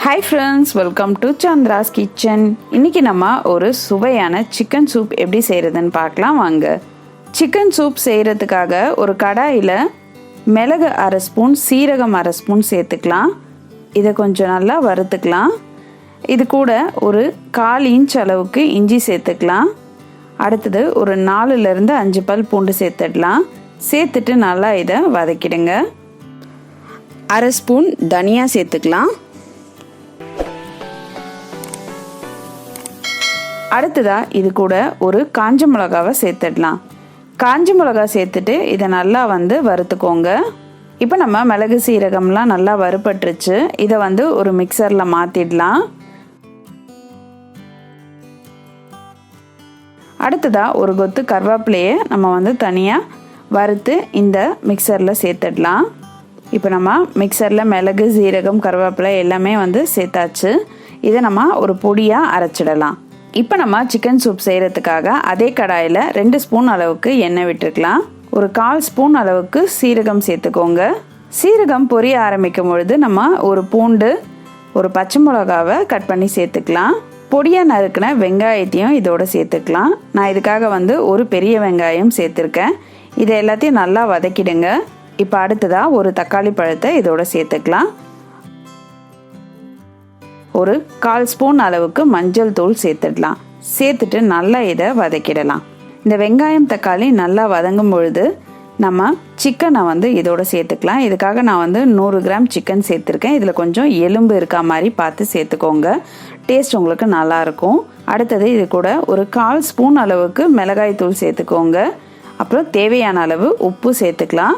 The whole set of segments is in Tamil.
Hi friends, welcome to Chandra's Kitchen. இன்னைக்கு நம்ம ஒரு சுவையான சிக்கன் சூப் எப்படி செய்யறதுன்னு பார்க்கலாம் வாங்க. சிக்கன் சூப் செய்யறதுக்காக ஒரு கடாயில மிளகு அரை ஸ்பூன், சீரகம் அரை ஸ்பூன் சேர்த்துக்கலாம். இதை கொஞ்சம் நல்லா வறுத்துக்கலாம். இது கூட ஒரு 1/4 இன்ச் அளவுக்கு இஞ்சி சேர்த்துக்கலாம். அடுத்தது ஒரு 4லிருந்து 5 பல் பூண்டு சேர்த்துடலாம். சேர்த்துட்டு நல்லா இதை வதக்கிடுங்க. அரை ஸ்பூன் தனியா சேர்த்துக்கலாம். அடுத்ததா இது கூட ஒரு காஞ்ச மிளகாவை சேர்த்துடலாம். காஞ்ச மிளகா சேர்த்துட்டு இதை நல்லா வறுத்துக்கோங்க. இப்போ நம்ம மிளகு சீரகம்லாம் நல்லா வறுபட்டுருச்சு. இதை ஒரு மிக்சரில் மாற்றிடலாம். அடுத்ததா ஒரு கொத்து கருவேப்பிலையை நம்ம தனியாக வறுத்து இந்த மிக்சரில் சேர்த்துடலாம். இப்போ நம்ம மிக்சரில் மிளகு சீரகம் கருவேப்பிலை எல்லாமே சேர்த்தாச்சு. இதை நம்ம ஒரு பொடியாக அரைச்சிடலாம். இப்போ நம்ம சிக்கன் சூப் செய்கிறதுக்காக அதே கடாயில் 2 ஸ்பூன் அளவுக்கு எண்ணெய் விட்டுருக்கலாம். ஒரு 1/4 ஸ்பூன் அளவுக்கு சீரகம் சேர்த்துக்கோங்க. சீரகம் பொரிய ஆரம்பிக்கும் பொழுது நம்ம ஒரு பூண்டு, ஒரு பச்சை மிளகாவை கட் பண்ணி சேர்த்துக்கலாம். பொடியாக நறுக்கின வெங்காயத்தையும் இதோட சேர்த்துக்கலாம். நான் இதுக்காக ஒரு பெரிய வெங்காயம் சேர்த்துருக்கேன். இதை எல்லாத்தையும் நல்லா வதக்கிடுங்க. இப்போ அடுத்ததாக ஒரு தக்காளி பழத்தை இதோட சேர்த்துக்கலாம். ஒரு 1/4 ஸ்பூன் அளவுக்கு மஞ்சள் தூள் சேர்த்துடலாம். சேர்த்துட்டு நல்லா இதை வதக்கிடலாம். இந்த வெங்காயம் தக்காளி நல்லா வதங்கும் பொழுது நம்ம சிக்கனை இதோட சேர்த்துக்கலாம். இதுக்காக நான் 100 கிராம் சிக்கன் சேர்த்துருக்கேன். இதில் கொஞ்சம் எலும்பு இருக்கா மாதிரி பார்த்து சேர்த்துக்கோங்க. டேஸ்ட் உங்களுக்கு நல்லாயிருக்கும். அடுத்தது இது கூட ஒரு 1/4 ஸ்பூன் அளவுக்கு மிளகாய் தூள் சேர்த்துக்கோங்க. அப்புறம் தேவையான அளவு உப்பு சேர்த்துக்கலாம்.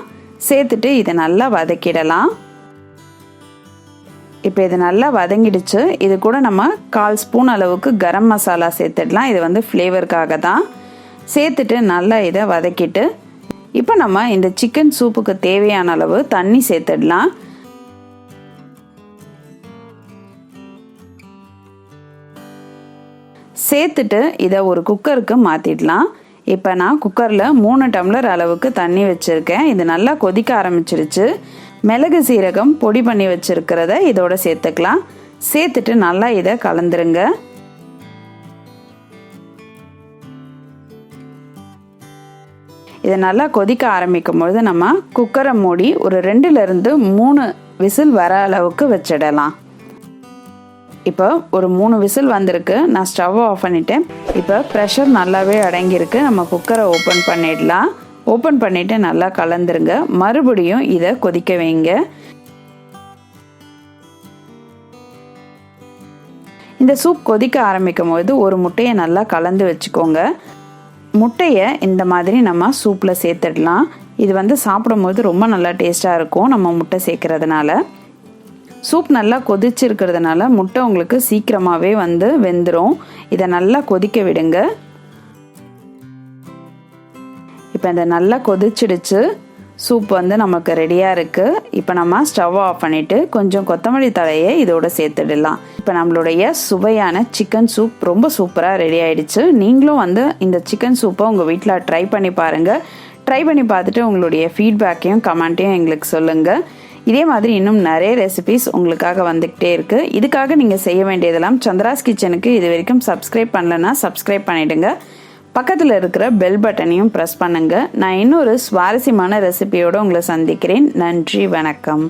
சேர்த்துட்டு இதை நல்லா வதக்கிடலாம். இப்போ இது நல்லா வதங்கிடுச்சு. இது கூட நம்ம 1/4 ஸ்பூன் அளவுக்கு கரம் மசாலா சேர்த்துடலாம். இது ஃப்ளேவருக்காக தான். சேர்த்துட்டு நல்லா இதை வதக்கிட்டு இப்போ நம்ம இந்த சிக்கன் சூப்புக்கு தேவையான அளவு தண்ணி சேர்த்துடலாம். சேர்த்துட்டு இதை ஒரு குக்கருக்கு மாற்றிடலாம். இப்போ நான் குக்கரில் 3 டம்ளர் அளவுக்கு தண்ணி வச்சுருக்கேன். இது நல்லா கொதிக்க ஆரம்பிச்சிருச்சு. மிளகு சீரகம் பொடி பண்ணி வச்சுருக்கிறத இதோட சேர்த்துக்கலாம். சேர்த்துட்டு நல்லா இதை கலந்துருங்க. இதை நல்லா கொதிக்க ஆரம்பிக்கும் பொழுது நம்ம குக்கரை மூடி ஒரு 2லிருந்து 3 விசில் வர அளவுக்கு வச்சிடலாம். இப்போ ஒரு 3 விசில் வந்திருக்கு. நான் ஸ்டவ் ஆஃப் பண்ணிட்டேன். இப்போ ப்ரெஷர் நல்லாவே அடங்கியிருக்கு. நம்ம குக்கரை ஓப்பன் பண்ணிடலாம். ஓப்பன் பண்ணிவிட்டு நல்லா கலந்துருங்க. மறுபடியும் இதை கொதிக்க வைங்க. இந்த சூப் கொதிக்க ஆரம்பிக்கும் போது ஒரு முட்டையை நல்லா கலந்து வச்சுக்கோங்க. முட்டையை இந்த மாதிரி நம்ம சூப்பில் சேர்த்துடலாம். இது சாப்பிடும்போது ரொம்ப நல்லா டேஸ்ட்டாக இருக்கும். நம்ம முட்டை சேர்க்கறதுனால சூப் நல்லா கொதிச்சிருக்கிறதுனால முட்டை உங்களுக்கு சீக்கிரமாகவே வெந்துடும். இதை நல்லா கொதிக்க விடுங்க. இப்போ இந்த நல்லா கொதிச்சிடுச்சு. சூப் நமக்கு ரெடியாக இருக்குது. இப்போ நம்ம ஸ்டவ் ஆஃப் பண்ணிவிட்டு கொஞ்சம் கொத்தமல்லி தழையை இதோட சேர்த்துடலாம். இப்போ நம்மளுடைய சுவையான சிக்கன் சூப் ரொம்ப சூப்பராக ரெடி ஆகிடுச்சு. நீங்களும் இந்த சிக்கன் சூப்பை உங்கள் வீட்டில் ட்ரை பண்ணி பாருங்கள். ட்ரை பண்ணி பார்த்துட்டு உங்களுடைய ஃபீட்பேக்கையும் கமெண்ட்டையும் எங்களுக்கு சொல்லுங்கள். இதே மாதிரி இன்னும் நிறைய ரெசிபிஸ் உங்களுக்காக வந்துக்கிட்டே இருக்குது. இதுக்காக நீங்கள் செய்ய வேண்டியதெல்லாம் சந்திராஸ் கிச்சனுக்கு இது வரைக்கும் சப்ஸ்கிரைப் பண்ணலன்னா சப்ஸ்கிரைப் பண்ணிவிடுங்க. பக்கத்தில் இருக்கிற பெல் பட்டனையும் ப்ரெஸ் பண்ணுங்கள். நான் இன்னொரு சுவாரஸ்யமான ரெசிபியோடு உங்களை சந்திக்கிறேன். நன்றி, வணக்கம்.